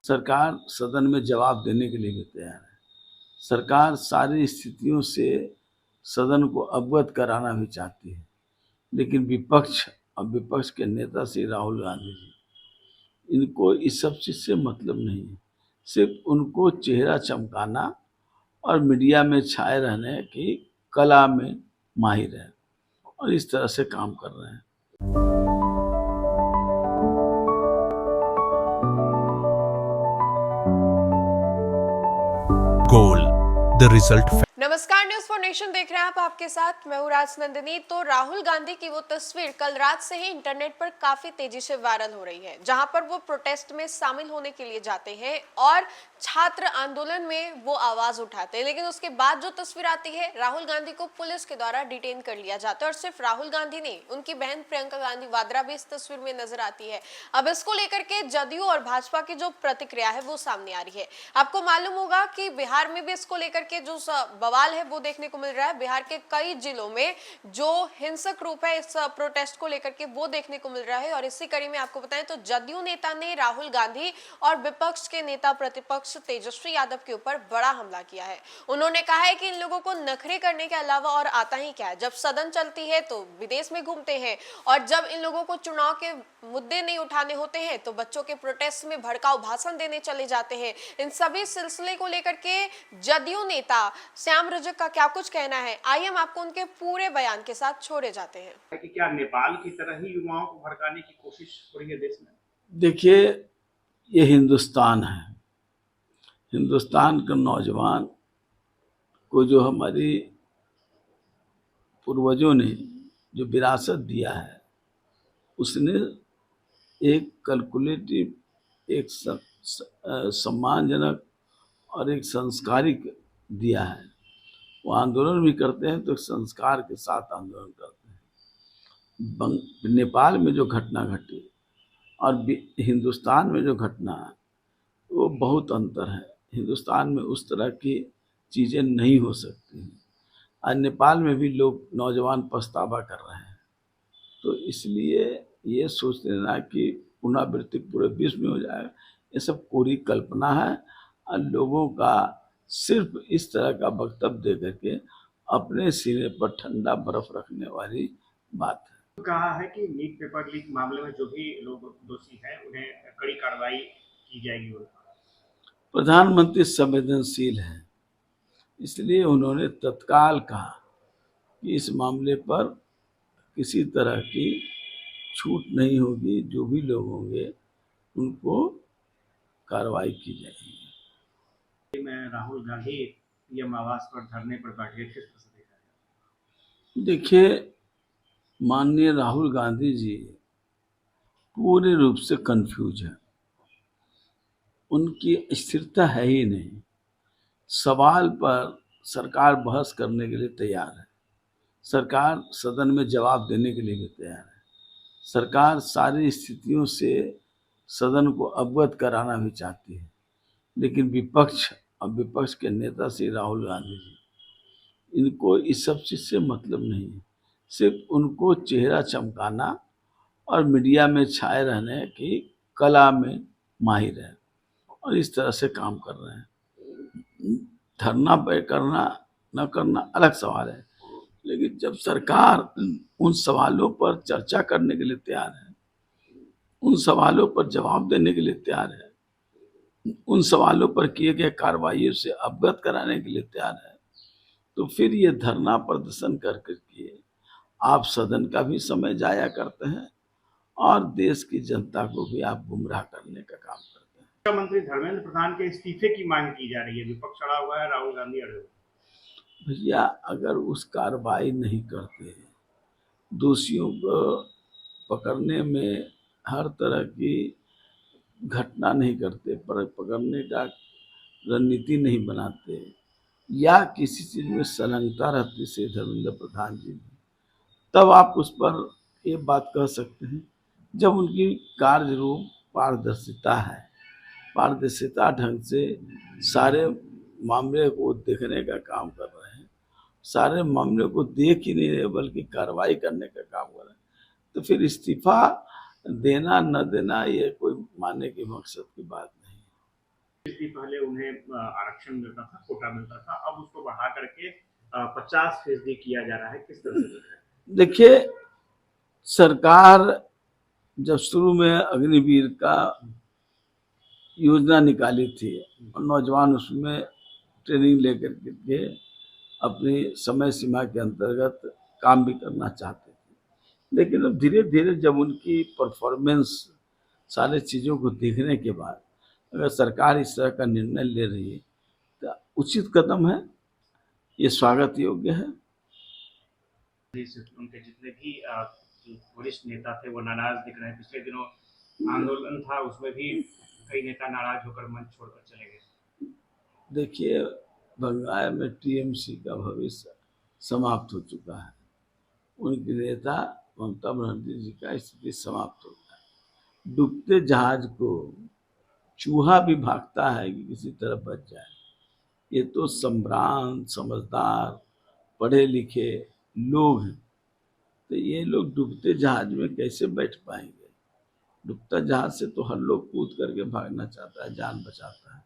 सरकार सदन में जवाब देने के लिए भी तैयार है। सरकार सारी स्थितियों से सदन को अवगत कराना भी चाहती है, लेकिन विपक्ष के नेता श्री राहुल गांधी जी, इनको इस सब चीज से मतलब नहीं है। सिर्फ उनको चेहरा चमकाना और मीडिया में छाए रहने की कला में माहिर है और इस तरह से काम कर रहे हैं। Goal the result. नमस्कार, न्यूज फॉर नेशन देख रहे हैं आप। आपके साथ मैं हूं राजनंदिनी। तो राहुल गांधी की वो तस्वीर कल रात से ही इंटरनेट पर काफी तेजी से वायरल हो रही है, जहां पर वो प्रोटेस्ट में शामिल होने के लिए जाते हैं और छात्र आंदोलन में वो आवाज उठाते हैं। लेकिन उसके बाद जो तस्वीर आती है, राहुल गांधी को पुलिस के द्वारा डिटेन कर लिया जाता है। और सिर्फ राहुल गांधी नहीं, उनकी बहन प्रियंका गांधी वाड्रा भी इस तस्वीर में नजर आती है। अब इसको लेकर के जदयू और भाजपा की जो प्रतिक्रिया है वो सामने आ रही है। आपको मालूम होगा कि बिहार में भी इसको लेकर के जो बवाल है वो देखने को मिल रहा है। बिहार के कई जिलों में जो हिंसक रूप है इस प्रोटेस्ट को लेकर के वो देखने को मिल रहा है। और इसी कड़ी में आपको बताएं तो जदयू नेता ने राहुल गांधी और विपक्ष के नेता प्रतिपक्ष तेजस्वी यादव के ऊपर बड़ा हमला किया है। उन्होंने कहा है कि इन लोगों को नखरे करने के अलावा और आता ही क्या है। जब सदन चलती है तो विदेश में घूमते हैं, और जब इन लोगों को चुनाव के मुद्दे नहीं उठाने होते हैं तो बच्चों के प्रोटेस्ट में भड़काऊ भाषण देने चले जाते हैं। इन सभी सिलसिले को लेकर के जदयू नेता श्याम रजक का क्या कुछ कहना है, आइए हम आपको उनके पूरे बयान के साथ छोड़े जाते हैं। कि क्या नेपाल की तरह ही युवाओं को भड़काने की कोशिश हो रही है देश में? देखिए, ये हिंदुस्तान है। हिंदुस्तान के नौजवान को जो हमारी पूर्वजों ने जो विरासत दिया है, उसने एक कैलकुलेटिव, एक सम्मानजनक और एक संस्कारिक दिया है। वो आंदोलन भी करते हैं तो संस्कार के साथ आंदोलन करते हैं। नेपाल में जो घटना घटी और हिंदुस्तान में जो घटना है, वो बहुत अंतर है। हिंदुस्तान में उस तरह की चीज़ें नहीं हो सकती हैं। आज नेपाल में भी लोग, नौजवान पछतावा कर रहे हैं। तो इसलिए ये सोच लेना कि पुनरावृत्ति पूरे विश्व में हो जाएगा, ये सब पूरी कल्पना है और लोगों का सिर्फ इस तरह का वक्तव्य दे करके अपने सीने पर ठंडा बर्फ रखने वाली बात है। कहा है कि नीट पेपर लीक मामले में जो भी लोग दोषी हैं उन्हें कड़ी कार्रवाई की जाएगी। प्रधानमंत्री संवेदनशील हैं, इसलिए उन्होंने तत्काल कहा कि इस मामले पर किसी तरह की छूट नहीं होगी। जो भी लोग होंगे उनको कार्रवाई की जाएगी। मैं राहुल गांधी पीएम आवास पर धरने पर बैठे, किस तरह से देखा जाए? देखिए, माननीय राहुल गांधी जी पूरे रूप से कंफ्यूज है। उनकी स्थिरता है ही नहीं। सवाल पर सरकार बहस करने के लिए तैयार है। सरकार सदन में जवाब देने के लिए भी तैयार है। सरकार सारी स्थितियों से सदन को अवगत कराना भी चाहती है, लेकिन विपक्ष के नेता श्री राहुल गांधी जी, इनको इस सब चीज से मतलब नहीं है। सिर्फ उनको चेहरा चमकाना और मीडिया में छाए रहने की कला में माहिर है और इस तरह से काम कर रहे हैं। धरना पे करना न करना अलग सवाल है, लेकिन जब सरकार उन सवालों पर चर्चा करने के लिए तैयार है, उन सवालों पर जवाब देने के लिए तैयार है, उन सवालों पर किए गए कार्रवाइयों से अवगत कराने के लिए तैयार है, तो फिर ये धरना प्रदर्शन करके आप सदन का भी समय जाया करते हैं और देश की जनता को भी आप गुमराह करने का काम करते हैं। शिक्षा मंत्री धर्मेंद्र प्रधान के इस्तीफे की मांग की जा रही है। विपक्ष अड़ा हुआ है, राहुल गांधी अड़े हुए। भैया, अगर उस कार्रवाई नहीं करते, दोषियों को पकड़ने में हर तरह की घटना नहीं करते, पर पकड़ने का रणनीति नहीं बनाते, या किसी चीज में संलग्नता रहती से धर्मेंद्र प्रधान जी में, तब आप उस पर ये बात कह सकते हैं। जब उनकी कार्य रूप पारदर्शिता है, पारदर्शिता ढंग से सारे मामले को देखने का काम कर रहे हैं, सारे मामले को देख ही नहीं रहे बल्कि कार्रवाई करने का काम कर रहे हैं, तो फिर इस्तीफा देना न देना ये कोई मानने के मकसद की बात नहीं। फीसदी पहले उन्हें आरक्षण मिलता था, कोटा मिलता था, अब उसको बढ़ा करके 50% किया जा रहा है। किस तरह से देख रहे हैं? देखिए, सरकार जब शुरू में अग्निवीर का योजना निकाली थी और नौजवान उसमें ट्रेनिंग लेकर के अपनी समय सीमा के अंतर्गत काम भी करना चाहते थे, लेकिन अब धीरे धीरे जब उनकी परफॉर्मेंस सारे चीज़ों को देखने के बाद अगर सरकार इस तरह का निर्णय ले रही है तो उचित कदम है, ये स्वागत योग्य है। उनके जितने भी जो वरिष्ठ नेता थे वो नाराज दिख रहे हैं। पिछले दिनों आंदोलन था, उसमें भी कई नेता नाराज होकर मंच छोड़कर चले गए। देखिए, बंगाल में टीएमसी का भविष्य समाप्त हो चुका है। उनके नेता ममता बनर्जी जी का स्थिति समाप्त हो गया है। डूबते जहाज को चूहा भी भागता है कि किसी तरह बच जाए। ये तो संभ्रांत, समझदार, पढ़े लिखे लोग हैं, तो ये लोग डूबते जहाज में कैसे बैठ पाएंगे? डूबता जहाज से तो हर लोग कूद करके भागना चाहता है, जान बचाता है।